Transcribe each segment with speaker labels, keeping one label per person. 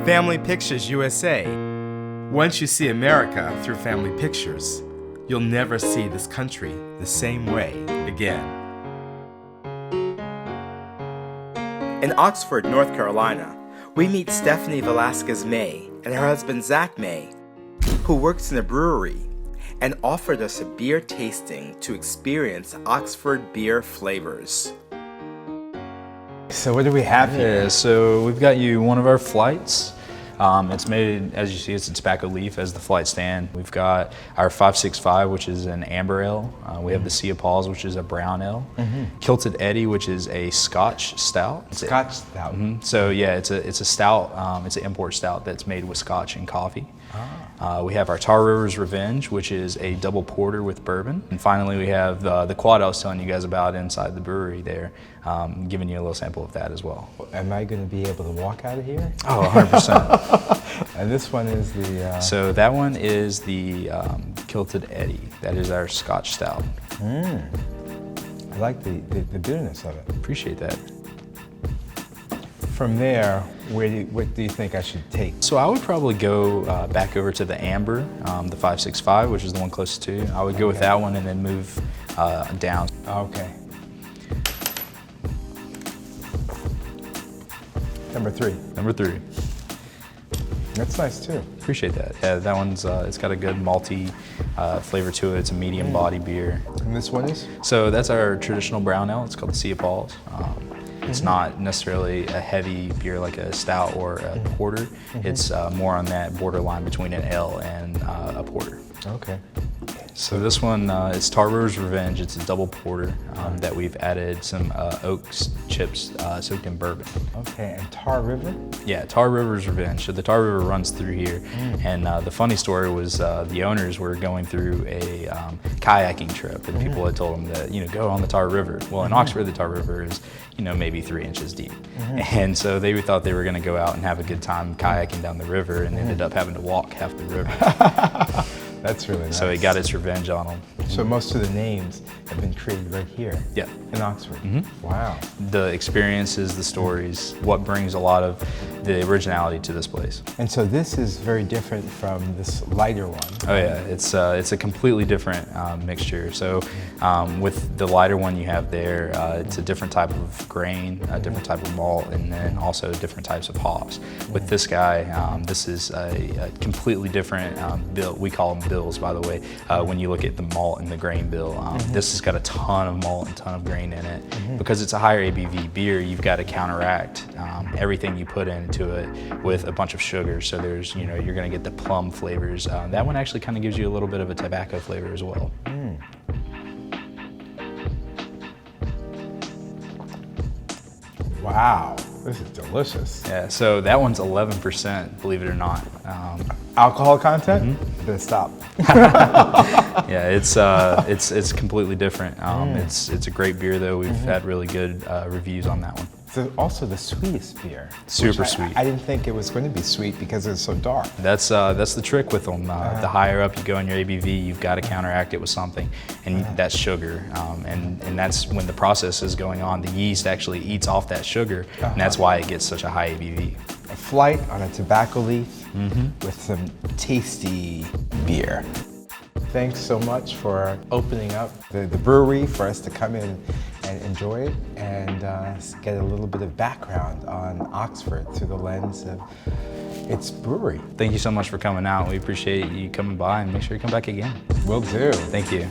Speaker 1: Family Pictures USA. Once you see America through Family Pictures, you'll never see this country the same way again. In Oxford, North Carolina, we meet Stephanie Velasquez May and her husband Zach May, who works in a brewery, and offered us a beer tasting to experience Oxford beer flavors.
Speaker 2: So what do we have here?
Speaker 3: Yeah, so we've got you one of our flights. It's made, as you see, it's a tobacco leaf as the flight stand. We've got our 565, which is an amber ale. We have the Sea of Paws, which is a brown ale. Kilted Eddy, which is a Scotch stout.
Speaker 2: Scotch stout.
Speaker 3: So yeah, it's a stout. It's an import stout that's made with Scotch and coffee. We have our Tar River's Revenge, which is a double porter with bourbon. And finally, we have the quad I was telling you guys about inside the brewery there, giving you a little sample of that as well.
Speaker 2: Am I going to be able to walk out of here?
Speaker 3: Oh, 100%.
Speaker 2: And this one is the...
Speaker 3: So that one is the Kilted Eddy. That is our Scotch stout.
Speaker 2: I like the bitterness of it.
Speaker 3: Appreciate that.
Speaker 2: From there, what do you think I should take?
Speaker 3: So I would probably go back over to the amber, the 565, which is the one closest to you. I would go with that one and then move down.
Speaker 2: Okay. Number three.
Speaker 3: Number 3.
Speaker 2: That's nice too.
Speaker 3: Appreciate that. Yeah, that one's it's got a good malty flavor to it. It's a medium body beer.
Speaker 2: And this one is?
Speaker 3: So that's our traditional brown ale. It's called the Sea of Paws. It's not necessarily a heavy beer like a stout or a porter. It's more on that borderline between an ale and a porter.
Speaker 2: Okay.
Speaker 3: So this one is Tar River's Revenge. It's a double porter that we've added some oak chips soaked in bourbon.
Speaker 2: Okay, and Tar River?
Speaker 3: Yeah, Tar River's Revenge. So the Tar River runs through here. And the funny story was the owners were going through a kayaking trip, and people had told them that, go on the Tar River. Well, in Oxford, the Tar River is, maybe 3 inches deep. And so they thought they were going to go out and have a good time kayaking down the river, and ended up having to walk half the river.
Speaker 2: That's really nice.
Speaker 3: So it got its revenge on them.
Speaker 2: So most of the names have been created right here.
Speaker 3: Yeah.
Speaker 2: In Oxford. Wow.
Speaker 3: The experiences, the stories, what brings a lot of the originality to this place.
Speaker 2: And so this is very different from this lighter one.
Speaker 3: Oh yeah, it's a completely different mixture. So with the lighter one you have there, it's a different type of grain, a different type of malt, and then also different types of hops. With this guy, this is a completely different bill. We call them bills, by the way, when you look at the malt and the grain bill. This has got a ton of malt and a ton of grain in it. Because it's a higher ABV beer, you've got to counteract everything you put into it with a bunch of sugar. So there's, you're going to get the plum flavors. That one actually kind of gives you a little bit of a tobacco flavor as well.
Speaker 2: Wow, this is delicious.
Speaker 3: Yeah, so that one's 11%, believe it or not.
Speaker 2: Alcohol content? Then stop.
Speaker 3: Yeah, it's completely different. It's a great beer though. We've had really good reviews on that one.
Speaker 2: So also the sweetest beer.
Speaker 3: Super sweet.
Speaker 2: I didn't think it was going to be sweet because it's so dark.
Speaker 3: That's the trick with them. The higher up you go in your ABV, you've got to counteract it with something, and that's sugar. And that's when the process is going on. The yeast actually eats off that sugar, and that's why it gets such a high ABV.
Speaker 2: A flight on a tobacco leaf with some tasty beer. Thanks so much for opening up the brewery for us to come in and enjoy it and get a little bit of background on Oxford through the lens of its brewery.
Speaker 3: Thank you so much for coming out. We appreciate you coming by, and make sure you come back again.
Speaker 2: Will do.
Speaker 3: Thank you.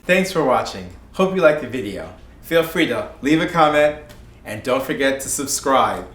Speaker 1: Thanks for watching. Hope you liked the video. Feel free to leave a comment and don't forget to subscribe.